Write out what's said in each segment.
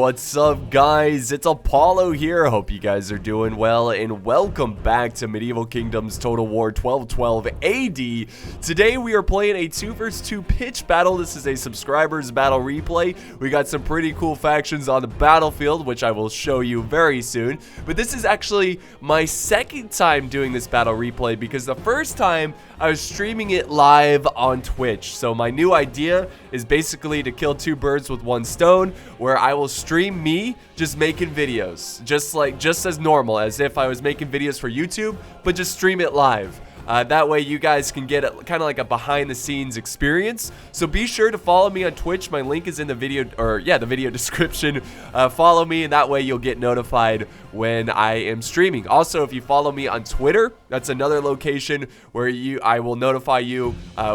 what's up guys? It's Apollo here. Hope you guys are doing well and welcome back to Medieval Kingdoms Total War 1212 AD. Today we are playing a 2 vs 2 pitch battle. This is a subscribers battle replay. We got some pretty cool factions on the battlefield, which I will show you very soon. But this is actually my second time doing this battle replay because the first time I was streaming it live on Twitch. So my new idea is basically to kill two birds with one stone, where I will stream me just making videos, just as normal, as if I was making videos for YouTube, but just stream it live. That way you guys can get kind of like a behind the scenes experience. So be sure to follow me on Twitch. My link is in the video, or yeah, the video description. Follow me, and that way you'll get notified when I am streaming. Also, if you follow me on Twitter, that's another location where I will notify you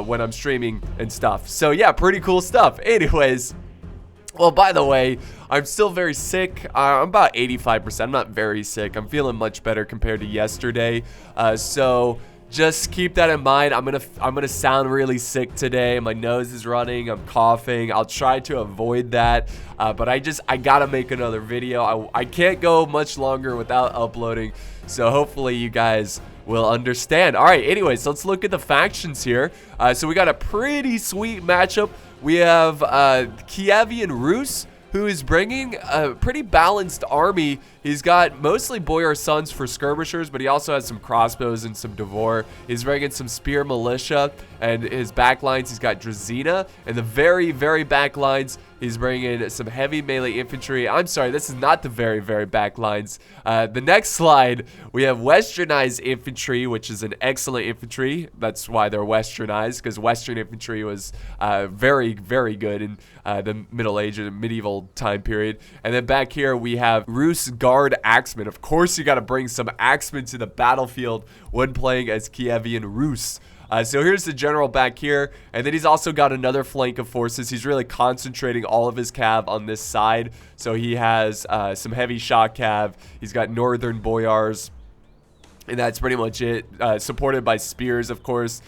when I'm streaming and stuff. So yeah, pretty cool stuff. Anyways, well, by the way, I'm still very sick. I'm about 85%. I'm not very sick. I'm feeling much better compared to yesterday. So just keep that in mind. I'm gonna sound really sick today. My nose is running. I'm coughing. I'll try to avoid that. But I gotta make another video. I can't go much longer without uploading. So hopefully you guys will understand. All right. Anyways, let's look at the factions here. So we got a pretty sweet matchup. We have Kievan Rus, who is bringing a pretty balanced army. He's got mostly boyar sons for skirmishers, but he also has some crossbows and some Devor. He's bringing some spear militia, and his backlines, he's got Drazina. And the very, very back lines, he's bringing some heavy melee infantry. I'm sorry, this is not the very, very back lines. The next slide, we have westernized infantry, which is an excellent infantry. That's why they're westernized, because western infantry was very, very good in the Middle Age and medieval time period. And then back here, we have Rus Guard Axemen. Of course, you got to bring some axemen to the battlefield when playing as Kievan Rus. So here's the general back here, and then he's also got another flank of forces. He's really concentrating all of his cav on this side. So he has some heavy shot cav. He's got northern boyars, and that's pretty much it. Supported by spears, of course,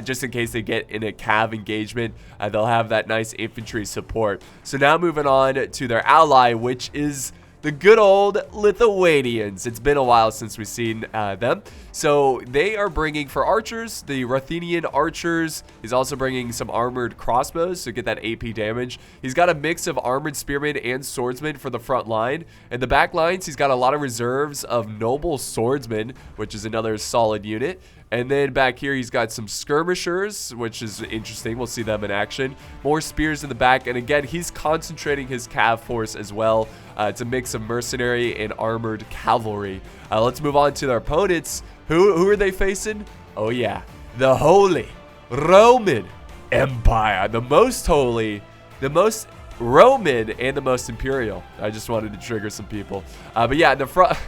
just in case they get in a cav engagement. They'll have that nice infantry support. So now moving on to their ally, which is the good old Lithuanians. It's been a while since we've seen them. So they are bringing, for archers, the Lithuanian archers. He's also bringing some armored crossbows to get that AP damage. He's got a mix of armored spearmen and swordsmen for the front line. And the back lines, he's got a lot of reserves of noble swordsmen, which is another solid unit. And then back here, he's got some skirmishers, which is interesting. We'll see them in action. More spears in the back. And again, he's concentrating his cav force as well. It's a mix of mercenary and armored cavalry. Let's move on to their opponents. Who are they facing? Oh, yeah. The Holy Roman Empire. The most holy, the most Roman, and the most imperial. I just wanted to trigger some people. But yeah, in the front...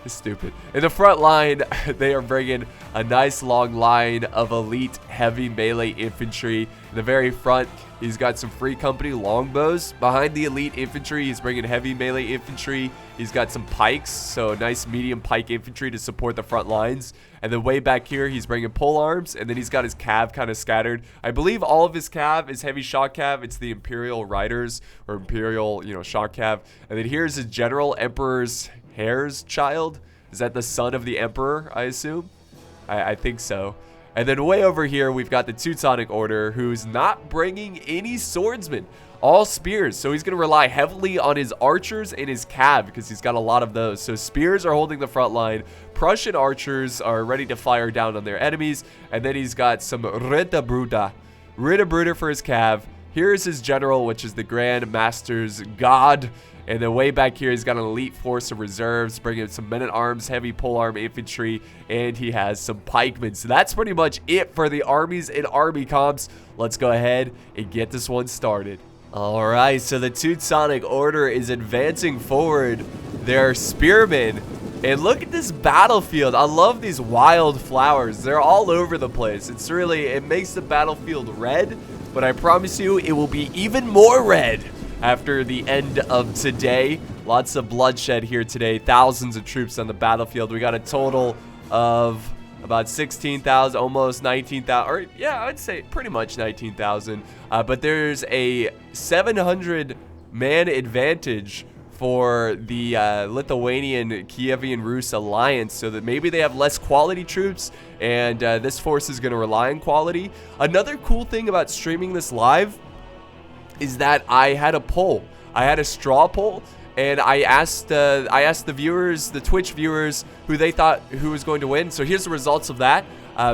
Stupid. In the front line, they are bringing a nice long line of elite heavy melee infantry. In the very front, he's got some free company longbows. Behind the elite infantry, he's bringing heavy melee infantry. He's got some pikes, so nice medium pike infantry to support the front lines. And then way back here, he's bringing pole arms, and then he's got his cav kind of scattered. I believe all of his cav is heavy shot cav. It's the Imperial Riders, or Imperial, shot cav. And then here's his general, Emperor's Hair's child. Is that the son of the Emperor, I assume? I think so. And then way over here, we've got the Teutonic Order, who's not bringing any swordsmen. All spears. So he's going to rely heavily on his archers and his cav, because he's got a lot of those. So spears are holding the front line. Prussian archers are ready to fire down on their enemies. And then he's got some Ritter Bruder for his cav. Here's his general, which is the Grand Master's God. And then way back here, he's got an elite force of reserves, bringing some men-at-arms, heavy polearm infantry, and he has some pikemen. So that's pretty much it for the armies and army comps. Let's go ahead and get this one started. All right, so the Teutonic Order is advancing forward. They're spearmen. And look at this battlefield. I love these wild flowers. They're all over the place. It makes the battlefield red, but I promise you it will be even more red after the end of today. Lots of bloodshed here today. Thousands of troops on the battlefield. We got a total of about 16,000, almost 19,000, or yeah, I'd say pretty much 19,000. But there's a 700 man advantage for the Lithuanian Kievan Rus alliance, so that maybe they have less quality troops, and this force is going to rely on quality. Another cool thing about streaming this live is that I had a poll. I had a straw poll, and I asked the viewers, the Twitch viewers, who they thought who was going to win. So here's the results of that.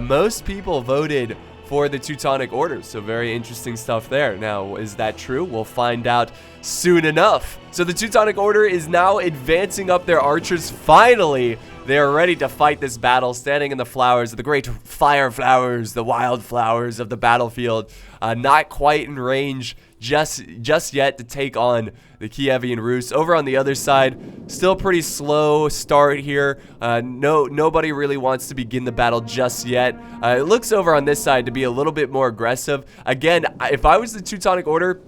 Most people voted for the Teutonic Order, so very interesting stuff there. Now, is that true? We'll find out soon enough. So the Teutonic Order is now advancing up their archers. Finally, they are ready to fight this battle, standing in the flowers, the great fire flowers, the wild flowers of the battlefield. Not quite in range just yet to take on the Kievan Rus. Over on the other side, still pretty slow start here. Nobody really wants to begin the battle just yet. It looks over on this side to be a little bit more aggressive. Again, if I was the Teutonic Order,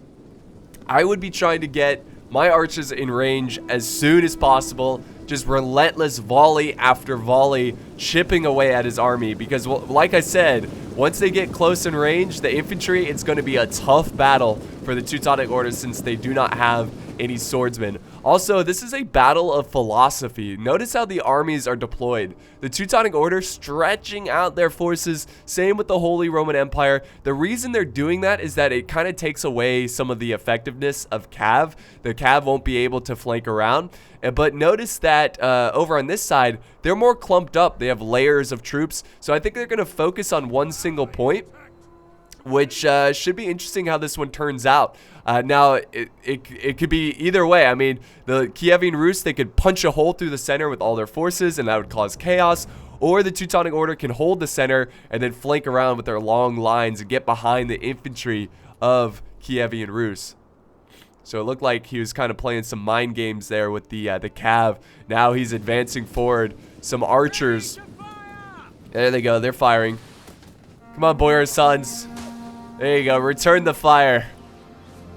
I would be trying to get my archers in range as soon as possible. Just relentless volley after volley, chipping away at his army, because, well, like I said, once they get close in range, the infantry, it's going to be a tough battle for the Teutonic Order, since they do not have any swordsmen. Also, this is a battle of philosophy. Notice how the armies are deployed. The Teutonic Order stretching out their forces, same with the Holy Roman Empire. The reason they're doing that is that it kind of takes away some of the effectiveness of Cav. The Cav won't be able to flank around. But notice that over on this side, they're more clumped up. They have layers of troops. So I think they're going to focus on one single point, which should be interesting how this one turns out. Now, it could be either way. I mean, the Kievan Rus, they could punch a hole through the center with all their forces, and that would cause chaos. Or the Teutonic Order can hold the center and then flank around with their long lines and get behind the infantry of Kievan Rus. So it looked like he was kind of playing some mind games there with the Cav. Now he's advancing forward. Some archers. There they go. They're firing. Come on, Boyar sons. There you go. Return the fire.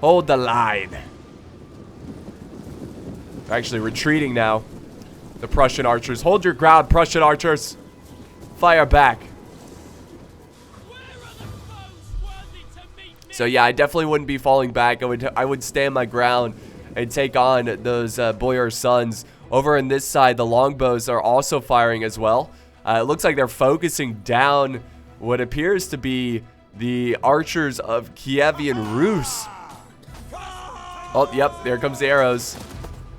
Hold the line. They're actually retreating now. The Prussian archers. Hold your ground, Prussian archers. Fire back. So yeah, I definitely wouldn't be falling back. I would stand my ground and take on those Boyar sons. Over on this side, the longbows are also firing as well. It looks like they're focusing down what appears to be the archers of Kievan Rus. Oh, yep, there comes the arrows.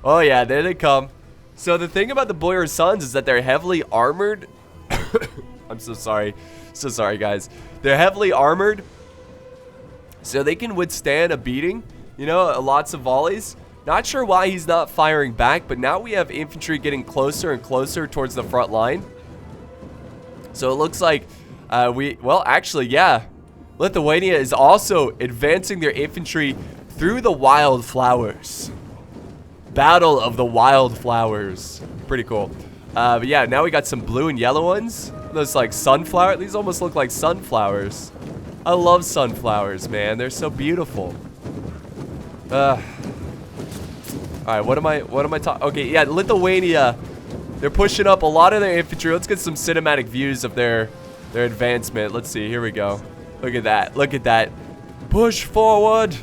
Oh yeah, there they come. So the thing about the Boyar sons is that they're heavily armored. I'm so sorry. So sorry, guys. They're heavily armored, so they can withstand a beating, you know, lots of volleys. Not sure why he's not firing back, but now we have infantry getting closer and closer towards the front line. So it looks like well, actually, yeah. Lithuania is also advancing their infantry through the wildflowers. Battle of the wildflowers. Pretty cool. But yeah, now we got some blue and yellow ones. Those like sunflower. These almost look like sunflowers. I love sunflowers, man. They're so beautiful. All right, what am I talking? Okay, yeah, Lithuania. They're pushing up a lot of their infantry. Let's get some cinematic views of their advancement. Let's see. Here we go. Look at that. Look at that. Push forward.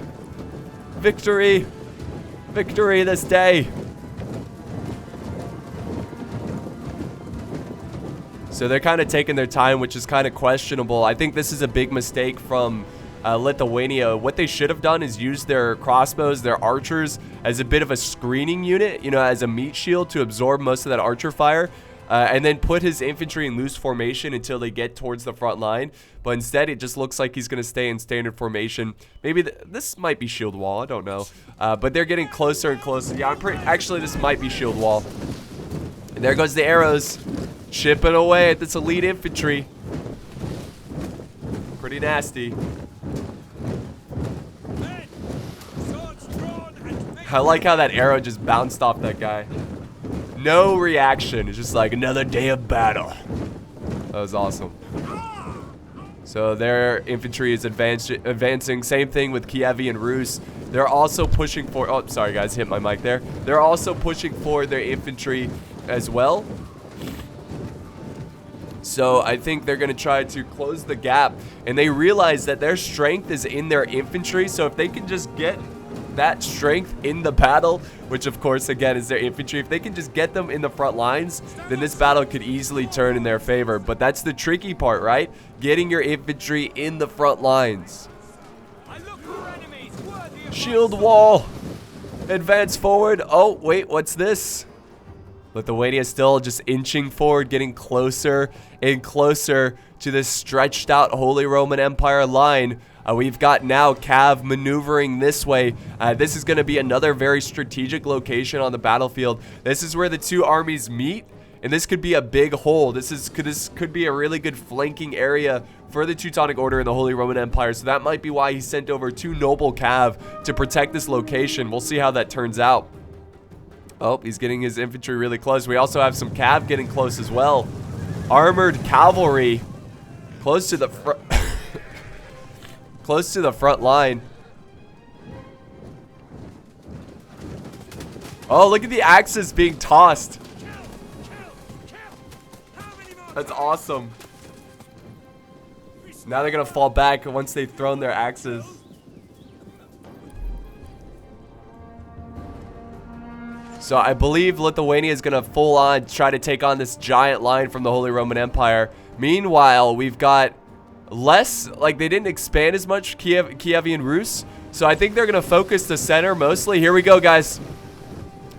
Victory. Victory this day. So they're kind of taking their time, which is kind of questionable. I think this is a big mistake from Lithuania. What they should have done is use their crossbows, their archers, as a bit of a screening unit, you know, as a meat shield to absorb most of that archer fire, and then put his infantry in loose formation until they get towards the front line. But instead, it just looks like he's going to stay in standard formation. Maybe this might be shield wall. I don't know. But they're getting closer and closer. Yeah, actually, this might be shield wall. And there goes the arrows. Chipping away at this elite infantry. Pretty nasty. I like how that arrow just bounced off that guy. No reaction. It's just like another day of battle. That was awesome. So their infantry is advancing. Same thing with Kievan Rus. They're also pushing for... Oh, sorry guys, hit my mic there. They're also pushing for their infantry as well. So I think they're going to try to close the gap. And they realize that their strength is in their infantry. So if they can just get that strength in the battle, which of course again is their infantry. If they can just get them in the front lines, then this battle could easily turn in their favor. But that's the tricky part, right? Getting your infantry in the front lines. Shield wall. Advance forward. Oh, wait, what's this? Lithuania still just inching forward, getting closer and closer to this stretched out Holy Roman Empire line. We've got now Cav maneuvering this way. This is going to be another very strategic location on the battlefield. This is where the two armies meet, and this could be a big hole. This could be a really good flanking area for the Teutonic Order and the Holy Roman Empire. So that might be why he sent over 2 noble Cav to protect this location. We'll see how that turns out. Oh, he's getting his infantry really close. We also have some Cav getting close as well. Armored cavalry close to the front. Close to the front line. Oh, look at the axes being tossed. That's awesome. Now they're gonna fall back once they've thrown their axes. So I believe Lithuania is gonna full on try to take on this giant line from the Holy Roman Empire. Meanwhile, we've got less, like they didn't expand as much, Kievan Rus. So I think they're going to focus the center mostly. Here we go, guys.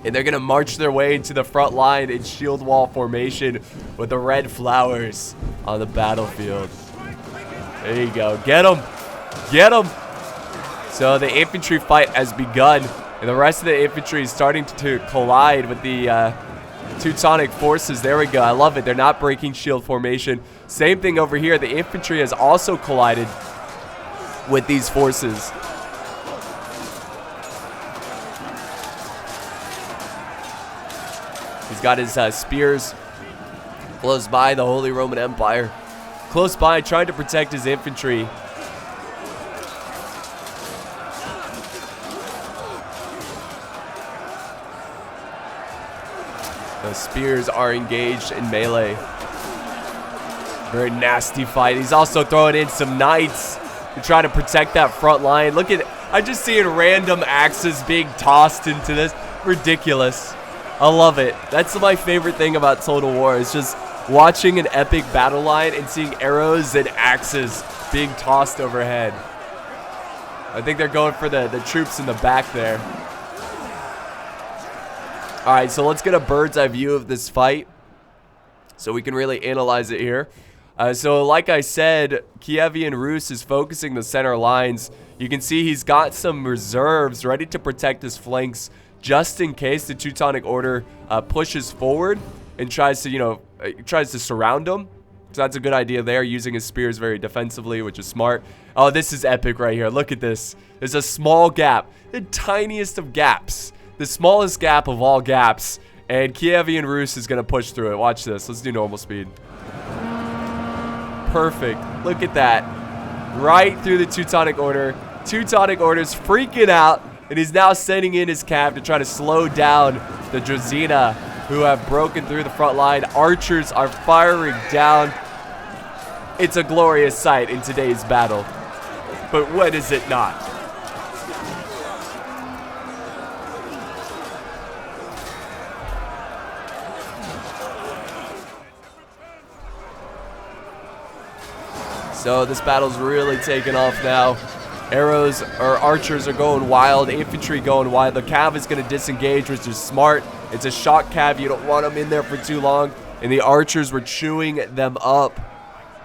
And they're going to march their way into the front line in shield wall formation with the red flowers on the battlefield. There you go. Get them. Get them. So the infantry fight has begun. And the rest of the infantry is starting to collide with the Teutonic forces. There we go. I love it. They're not breaking shield formation. Same thing over here. The infantry has also collided with these forces. He's got his spears close by the Holy Roman Empire. Close by, trying to protect his infantry. The spears are engaged in melee. Very nasty fight. He's also throwing in some knights to try to protect that front line. Look at it. I'm just seeing random axes being tossed into this. Ridiculous. I love it. That's my favorite thing about Total War, is just watching an epic battle line and seeing arrows and axes being tossed overhead. I think they're going for the troops in the back there. Alright, so let's get a bird's eye view of this fight so we can really analyze it here. So like I said, Kievan Rus is focusing the center lines. You can see he's got some reserves ready to protect his flanks just in case the Teutonic Order pushes forward and tries to surround them. So that's a good idea there, using his spears very defensively, which is smart. Oh, this is epic right here. Look at this. There's a small gap, the tiniest of gaps, the smallest gap of all gaps, and Kievan Rus is going to push through it. Watch this. Let's do normal speed. Perfect. Look at that. Right through the Teutonic Order. Teutonic Order's freaking out, and he's now sending in his cav to try to slow down the Druzina, who have broken through the front line. Archers are firing down. It's a glorious sight in today's battle. But when is it not? So this battle's really taking off now. Arrows or archers are going wild. Infantry going wild. The cav is going to disengage, which is smart. It's a shock cav. You don't want them in there for too long. And the archers were chewing them up.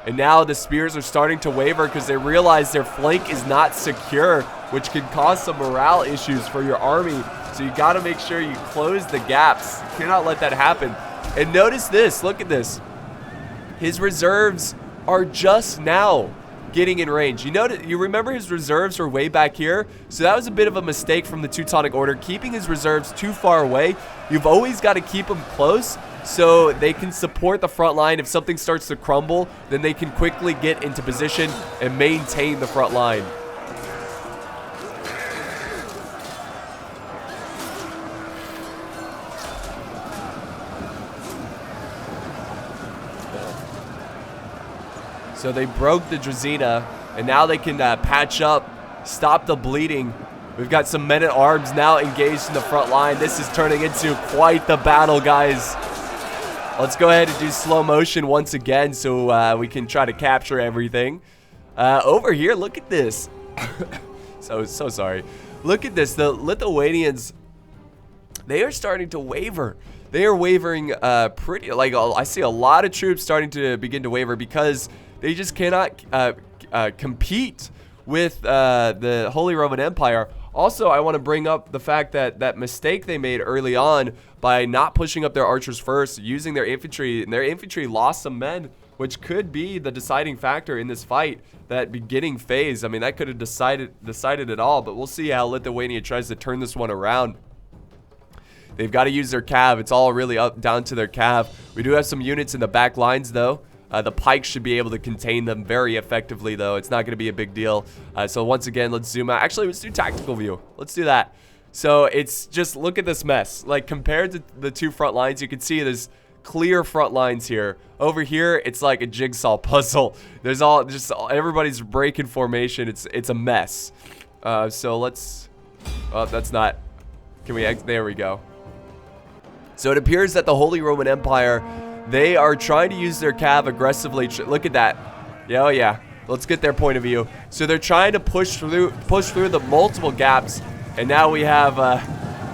And now the spears are starting to waver because they realize their flank is not secure, which can cause some morale issues for your army. So you got to make sure you close the gaps. You cannot let that happen. And notice this. Look at this. His reserves are just now getting in range. You remember his reserves were way back here? So that was a bit of a mistake from the Teutonic Order, keeping his reserves too far away. You've always got to keep them close so they can support the front line. If something starts to crumble, then they can quickly get into position and maintain the front line. So they broke the Druzina, and now they can patch up, stop the bleeding, We've got some men-at-arms now engaged in the front line. This is turning into quite the battle, guys. Let's go ahead and do slow motion once again so we can try to capture everything. Over here, look at this. so sorry. Look at this. The Lithuanians, they are starting to waver. They are wavering pretty, like, I see a lot of troops starting to begin to waver because they just cannot compete with the Holy Roman Empire. Also, I want to bring up the fact that that mistake they made early on by not pushing up their archers first, using their infantry, and their infantry lost some men, which could be the deciding factor in this fight. That beginning phase, I mean, that could have decided it all, but we'll see how Lithuania tries to turn this one around. They've got to use their cav. It's all really up down to their cav. We do have some units in the back lines, though. The pikes should be able to contain them very effectively, though. It's not going to be a big deal. So once again, let's zoom out. Actually, let's do tactical view. Let's do that. So it's just, look at this mess. Like, compared to the two front lines, you can see there's clear front lines here. Over here, it's like a jigsaw puzzle. There's everybody's breaking formation. It's a mess. So let's, oh, that's not, can we, there we go. So it appears that the Holy Roman Empire, they are trying to use their cav aggressively. Look at that. Yeah, oh yeah. Let's get their point of view. So they're trying to push through the multiple gaps, and now we have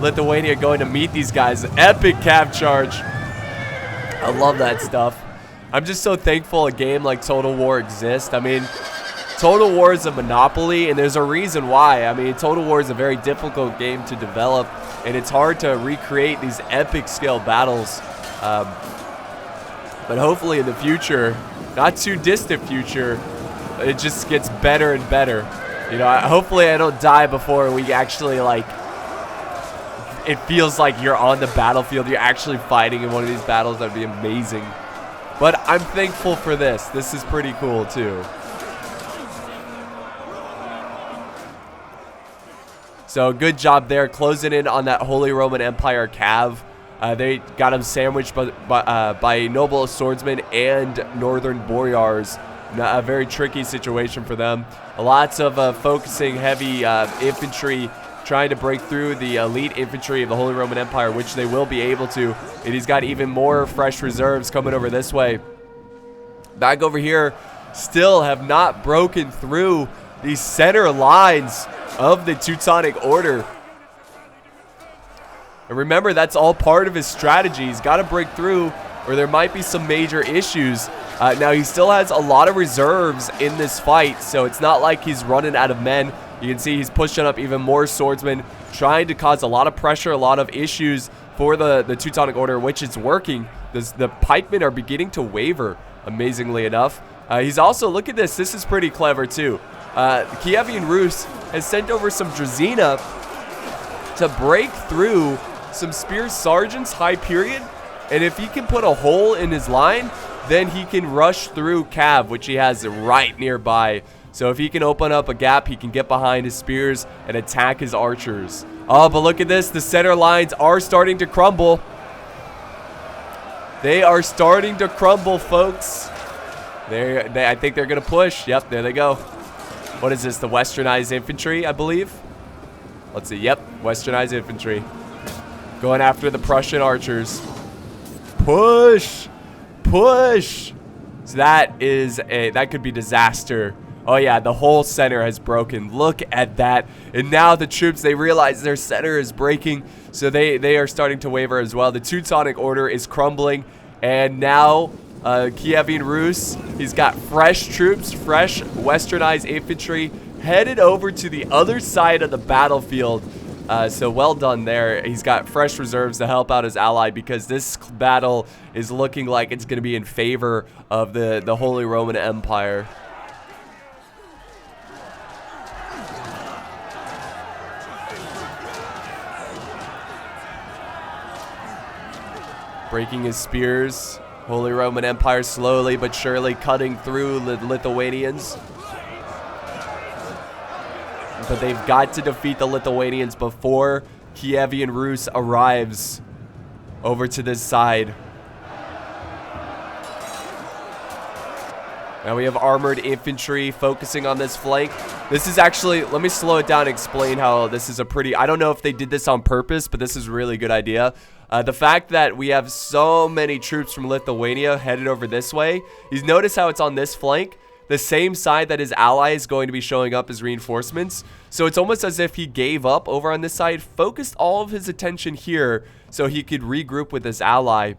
Lithuania going to meet these guys. Epic cav charge. I love that stuff. I'm just so thankful a game like Total War exists. I mean, Total War is a monopoly, and there's a reason why. I mean, Total War is a very difficult game to develop, and it's hard to recreate these epic scale battles. But hopefully in the future, not too distant future, it just gets better and better. You know, hopefully I don't die before we actually, like, it feels like you're on the battlefield. You're actually fighting in one of these battles. That'd be amazing. But I'm thankful for this. This is pretty cool too. So good job there, closing in on that Holy Roman Empire cav. They got him sandwiched by noble swordsmen and northern boyars. A very tricky situation for them. Lots of focusing heavy infantry trying to break through the elite infantry of the Holy Roman Empire, which they will be able to. And he's got even more fresh reserves coming over this way. Back over here, still have not broken through these center lines of the Teutonic Order. And remember, that's all part of his strategy. He's got to break through, or there might be some major issues. Now, he still has a lot of reserves in this fight, so it's not like he's running out of men. You can see he's pushing up even more swordsmen, trying to cause a lot of pressure, a lot of issues for the Teutonic Order, which is working. The pikemen are beginning to waver, amazingly enough. He's also, look at this. This is pretty clever, too. Kievan Rus has sent over some Drazina to break through some spear sergeants high period, and if he can put a hole in his line, then he can rush through cav, which he has right nearby. So if he can open up a gap, he can get behind his spears and attack his archers. Oh, but look at this, the center lines are starting to crumble. They are starting to crumble, folks. I think they're gonna push. Yep, there they go. What is this, the westernized infantry, I believe? Let's see, yep, westernized infantry. Going after the Prussian archers. Push! Push! So that could be disaster. Oh yeah, the whole center has broken. Look at that. And now the troops, they realize their center is breaking. So they are starting to waver as well. The Teutonic Order is crumbling. And now Kievan Rus, he's got fresh troops, fresh westernized infantry headed over to the other side of the battlefield. So well done there. He's got fresh reserves to help out his ally, because this battle is looking like it's going to be in favor of the Holy Roman Empire. Breaking his spears. Holy Roman Empire slowly but surely cutting through the Lithuanians. But they've got to defeat the Lithuanians before Kievan Rus arrives over to this side. Now we have armored infantry focusing on this flank. This is actually, let me slow it down and explain how this is a pretty, I don't know if they did this on purpose, but this is a really good idea. The fact that we have so many troops from Lithuania headed over this way, you notice how it's on this flank, the same side that his ally is going to be showing up as reinforcements. So it's almost as if he gave up over on this side, focused all of his attention here so he could regroup with his ally,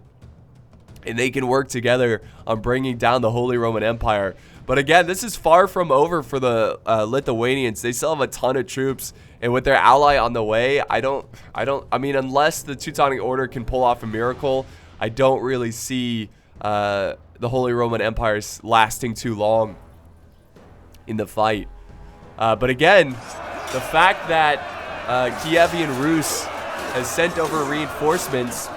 and they can work together on bringing down the Holy Roman Empire. But again, this is far from over for the Lithuanians. They still have a ton of troops, and with their ally on the way, I mean, unless the Teutonic Order can pull off a miracle, I don't really see the Holy Roman Empire lasting too long in the fight. But again, the fact that Kievan Rus has sent over reinforcements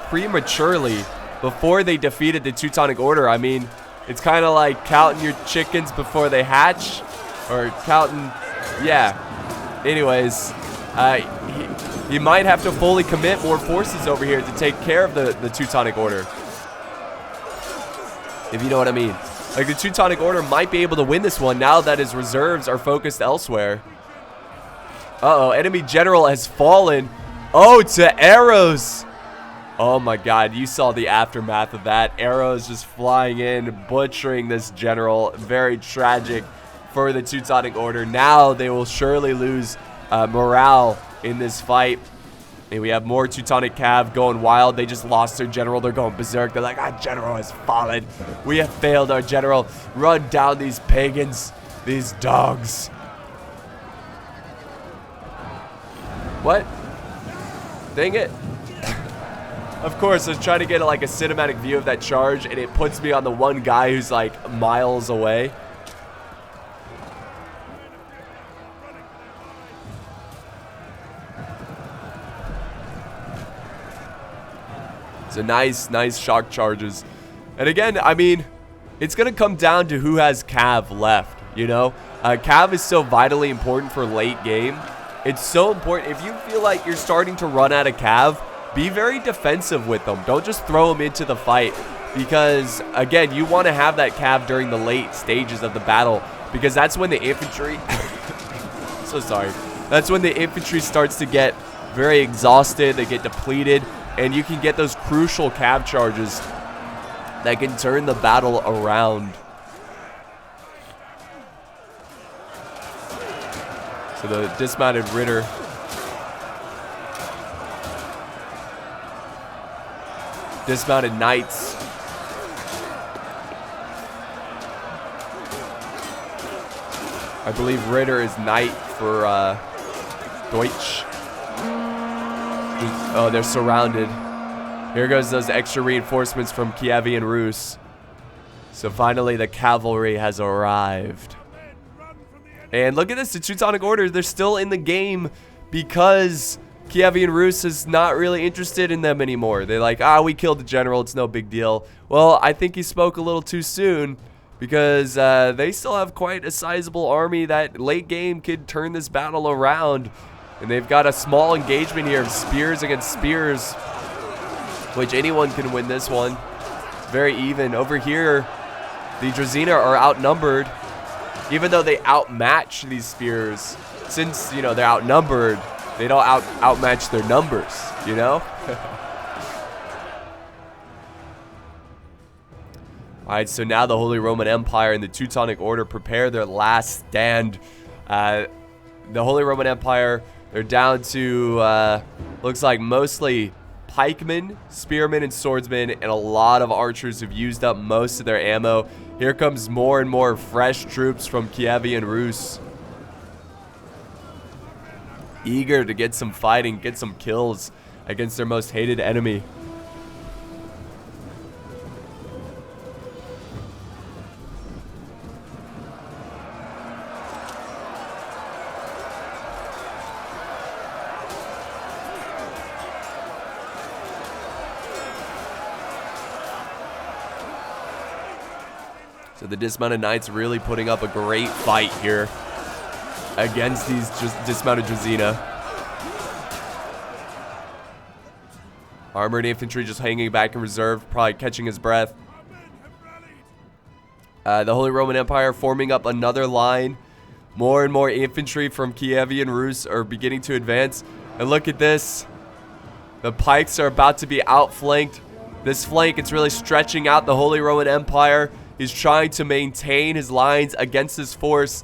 prematurely before they defeated the Teutonic Order, I mean, it's kind of like counting your chickens before they hatch, or counting, yeah. Anyways, he might have to fully commit more forces over here to take care of the Teutonic Order, if you know what I mean. Like, the Teutonic Order might be able to win this one now that his reserves are focused elsewhere. Uh-oh, enemy general has fallen. Oh, to arrows. Oh my god, you saw the aftermath of that. Arrows just flying in, butchering this general. Very tragic for the Teutonic Order. Now they will surely lose morale in this fight. And we have more Teutonic Cav going wild. They just lost their general. They're going berserk. They're like, our general has fallen. We have failed our general. Run down these pagans, these dogs. What? Dang it. Of course, I was trying to get like a cinematic view of that charge, and it puts me on the one guy who's like miles away. So nice shock charges. And again, I mean, it's going to come down to who has Cav left, you know? Cav is so vitally important for late game. It's so important. If you feel like you're starting to run out of Cav, be very defensive with them. Don't just throw them into the fight, because again, you want to have that Cav during the late stages of the battle, because that's when the infantry so sorry. That's when the infantry starts to get very exhausted, they get depleted, and you can get those crucial Cav charges that can turn the battle around. So the dismounted Ritter dismounted knights. I believe Ritter is knight for Deutsch. Oh, they're surrounded. Here goes those extra reinforcements from Kievan Rus. So finally the cavalry has arrived. And look at this, the Teutonic Order, they're still in the game because Kievan Rus is not really interested in them anymore. They're like, we killed the general, it's no big deal. Well, I think he spoke a little too soon, because they still have quite a sizable army that late game could turn this battle around. And they've got a small engagement here of spears against spears, which anyone can win this one. Very even. Over here, the Drazina are outnumbered, even though they outmatch these spears. Since, you know, they're outnumbered, they don't outmatch their numbers, you know? Alright, so now the Holy Roman Empire and the Teutonic Order prepare their last stand. The Holy Roman Empire, they're down to, looks like mostly pikemen, spearmen, and swordsmen, and a lot of archers who've used up most of their ammo. Here comes more and more fresh troops from Kievan Rus, eager to get some fighting, get some kills against their most hated enemy. So the dismounted knights really putting up a great fight here against these dismounted Drazina. Armored infantry just hanging back in reserve, probably catching his breath. The Holy Roman Empire forming up another line. More and more infantry from Kievan Rus are beginning to advance. And look at this. The pikes are about to be outflanked. This flank, it's really stretching out the Holy Roman Empire. He's trying to maintain his lines against this force.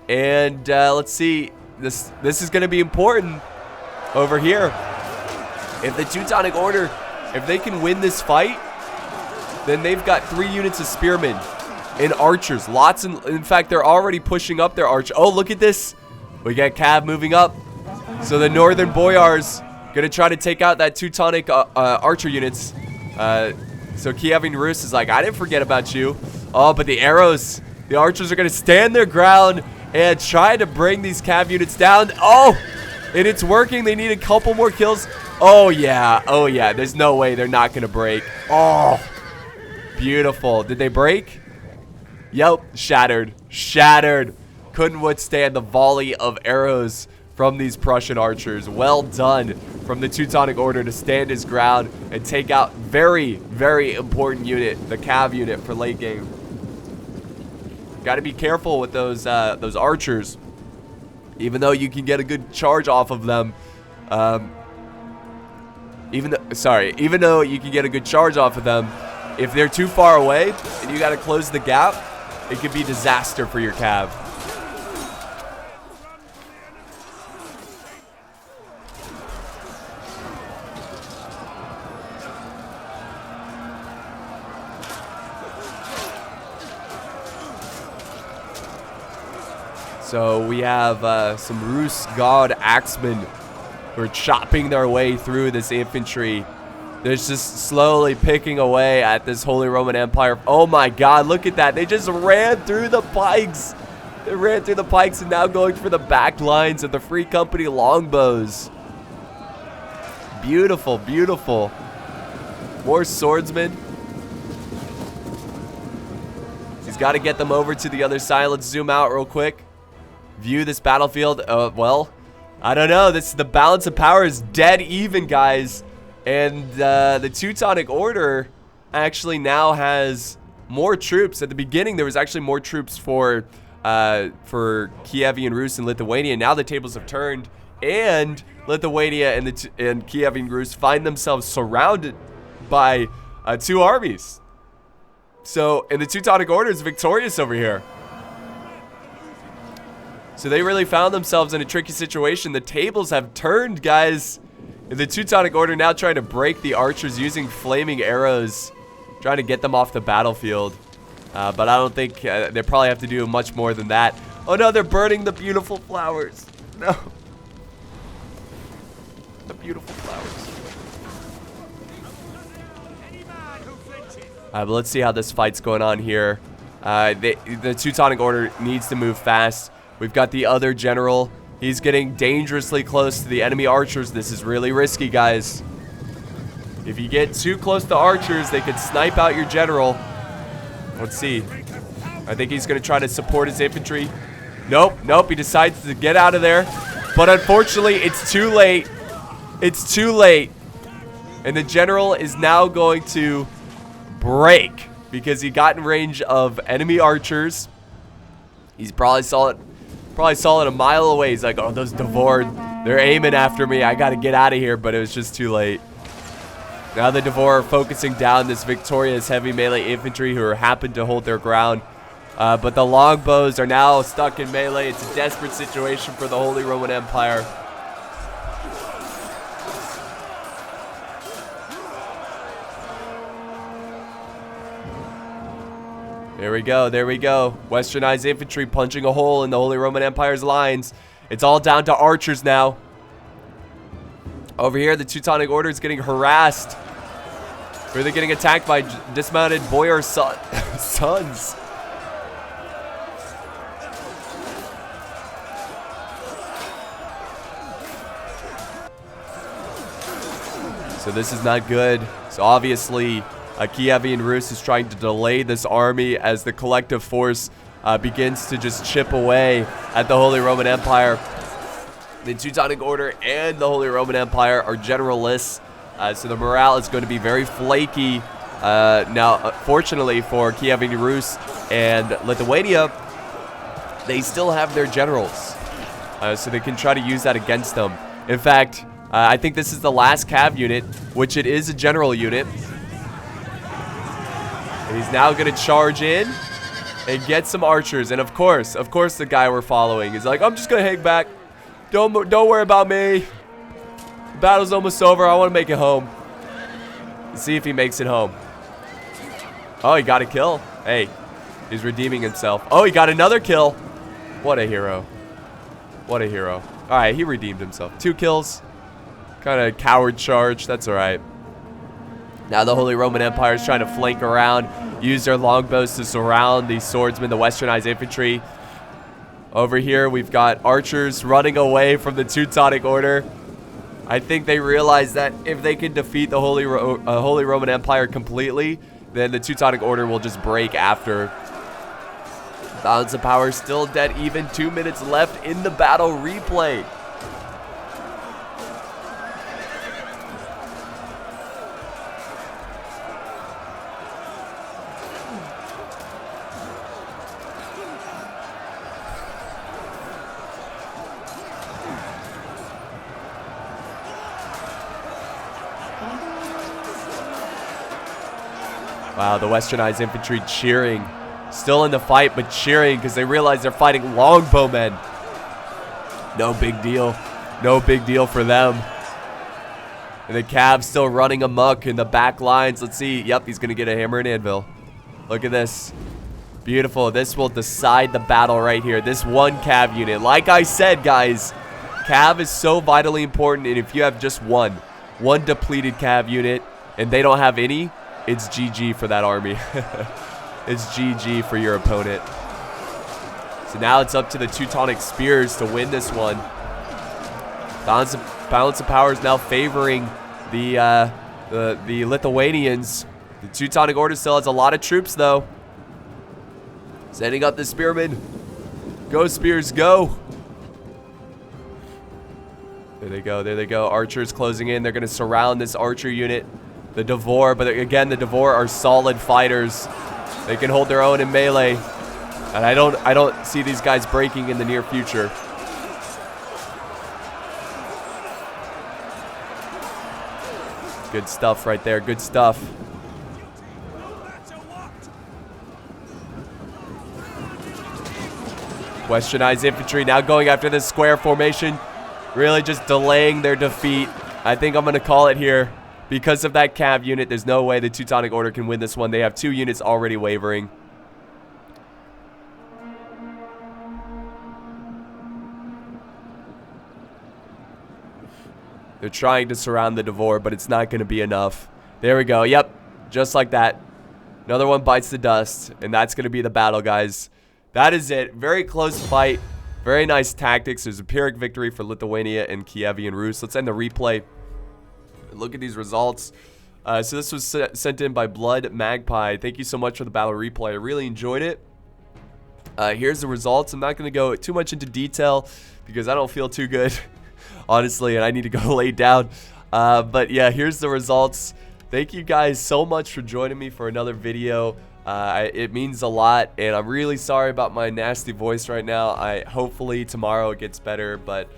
And let's see. This is going to be important over here. If the Teutonic Order, if they can win this fight, then they've got 3 units of spearmen and archers. Lots, in fact, they're already pushing up their arch. Oh, look at this. We got Cav moving up. So the Northern Boyars going to try to take out that Teutonic archer units. So Kievan Rus is like, I didn't forget about you. Oh, but the arrows, the archers are going to stand their ground and try to bring these Cav units down. Oh, and it's working. They need a couple more kills. Oh, yeah. Oh, yeah. There's no way they're not going to break. Oh, beautiful. Did they break? Yep. Shattered. Shattered. Couldn't withstand the volley of arrows from these Prussian archers. Well done from the Teutonic Order to stand his ground and take out very, very important unit, the Cav unit for late game. Got to be careful with those archers. Even though you can get a good charge off of them, even though you can get a good charge off of them, if they're too far away and you got to close the gap, it could be disaster for your Cav. So we have some Rus God axemen who are chopping their way through this infantry. They're just slowly picking away at this Holy Roman Empire. Oh my God, look at that. They just ran through the pikes. They ran through the pikes and now going for the back lines of the Free Company longbows. Beautiful, beautiful. More swordsmen. He's got to get them over to the other side. Let's zoom out real quick. View this battlefield. Well, I don't know. The balance of power is dead even, guys. And the Teutonic Order actually now has more troops. At the beginning, there was actually more troops for Kievan Rus and Lithuania. Now the tables have turned, and Lithuania and Kievan Rus find themselves surrounded by 2 armies. So, and the Teutonic Order is victorious over here. So they really found themselves in a tricky situation. The tables have turned, guys. The Teutonic Order now trying to break the archers using flaming arrows, trying to get them off the battlefield. But I don't think they probably have to do much more than that. Oh no, they're burning the beautiful flowers. No. The beautiful flowers. But let's see how this fight's going on here. The Teutonic Order needs to move fast. We've got the other general. He's getting dangerously close to the enemy archers. This is really risky, guys. If you get too close to archers, they could snipe out your general. Let's see. I think he's going to try to support his infantry. Nope, nope. He decides to get out of there. But unfortunately, it's too late. It's too late. And the general is now going to break because he got in range of enemy archers. He's probably saw it a mile away. He's like, oh, those Devor, they're aiming after me. I got to get out of here, but it was just too late. Now the Devor are focusing down this victorious heavy melee infantry who are happen to hold their ground. But the longbows are now stuck in melee. It's a desperate situation for the Holy Roman Empire. There we go, there we go. Westernized infantry punching a hole in the Holy Roman Empire's lines. It's all down to archers now. Over here, the Teutonic Order is getting harassed. Or they're getting attacked by dismounted boyar sons. So this is not good. So obviously, Kievan Rus is trying to delay this army as the collective force begins to just chip away at the Holy Roman Empire. The Teutonic Order and the Holy Roman Empire are generalists, so the morale is going to be very flaky. Now, fortunately for Kievan Rus, And Lithuania, they still have their generals. So they can try to use that against them. In fact, I think this is the last cav unit, which it is a general unit. And he's now going to charge in and get some archers. And of course, the guy we're following is like, I'm just going to hang back. Don't worry about me. The battle's almost over. I want to make it home. Let's see if he makes it home. Oh, he got a kill. Hey, he's redeeming himself. Oh, he got another kill. What a hero. What a hero. All right, he redeemed himself. 2 kills. Kind of coward charge. That's all right. Now the Holy Roman Empire is trying to flank around, use their longbows to surround the swordsmen, the westernized infantry. Over here, we've got archers running away from the Teutonic Order. I think they realize that if they can defeat the Holy Roman Empire completely, then the Teutonic Order will just break after. Balance of power still dead even. 2 minutes left in the battle replay. Wow, the westernized infantry cheering. Still in the fight, but cheering because they realize they're fighting longbowmen. No big deal. No big deal for them. And the Cavs still running amok in the back lines. Let's see. Yep, he's going to get a hammer and anvil. Look at this. Beautiful. This will decide the battle right here. This one Cav unit. Like I said, guys, Cav is so vitally important. And if you have just one depleted Cav unit and they don't have any, it's GG for that army. It's GG for your opponent. So now it's up to the Teutonic Spears to win this one. Balance of power is now favoring the Lithuanians. The Teutonic Order still has a lot of troops, though. Setting up the Spearmen. Go, Spears, go. There they go. There they go. Archers closing in. They're going to surround this archer unit. The Devor, but again, the Devor are solid fighters. They can hold their own in melee. And I don't see these guys breaking in the near future. Good stuff right there. Good stuff. Westernized infantry now going after this square formation. Really just delaying their defeat. I think I'm going to call it here. Because of that Cav unit, there's no way the Teutonic Order can win this one. They have 2 units already wavering. They're trying to surround the Devor, but it's not going to be enough. There we go. Yep, just like that. Another one bites the dust, and that's going to be the battle, guys. That is it. Very close fight. Very nice tactics. There's a Pyrrhic victory for Lithuania and Kievan Rus. Let's end the replay. Look at these results. So this was sent in by Blood Magpie. Thank you so much for the battle replay. I really enjoyed it. Here's the results. I'm not going to go too much into detail because I don't feel too good, honestly, and I need to go lay down. But yeah, here's the results. Thank you guys so much for joining me for another video. It means a lot, and I'm really sorry about my nasty voice right now. Hopefully tomorrow it gets better, but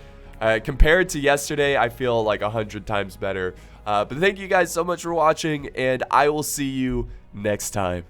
compared to yesterday, I feel like 100 times better. But thank you guys so much for watching, and I will see you next time.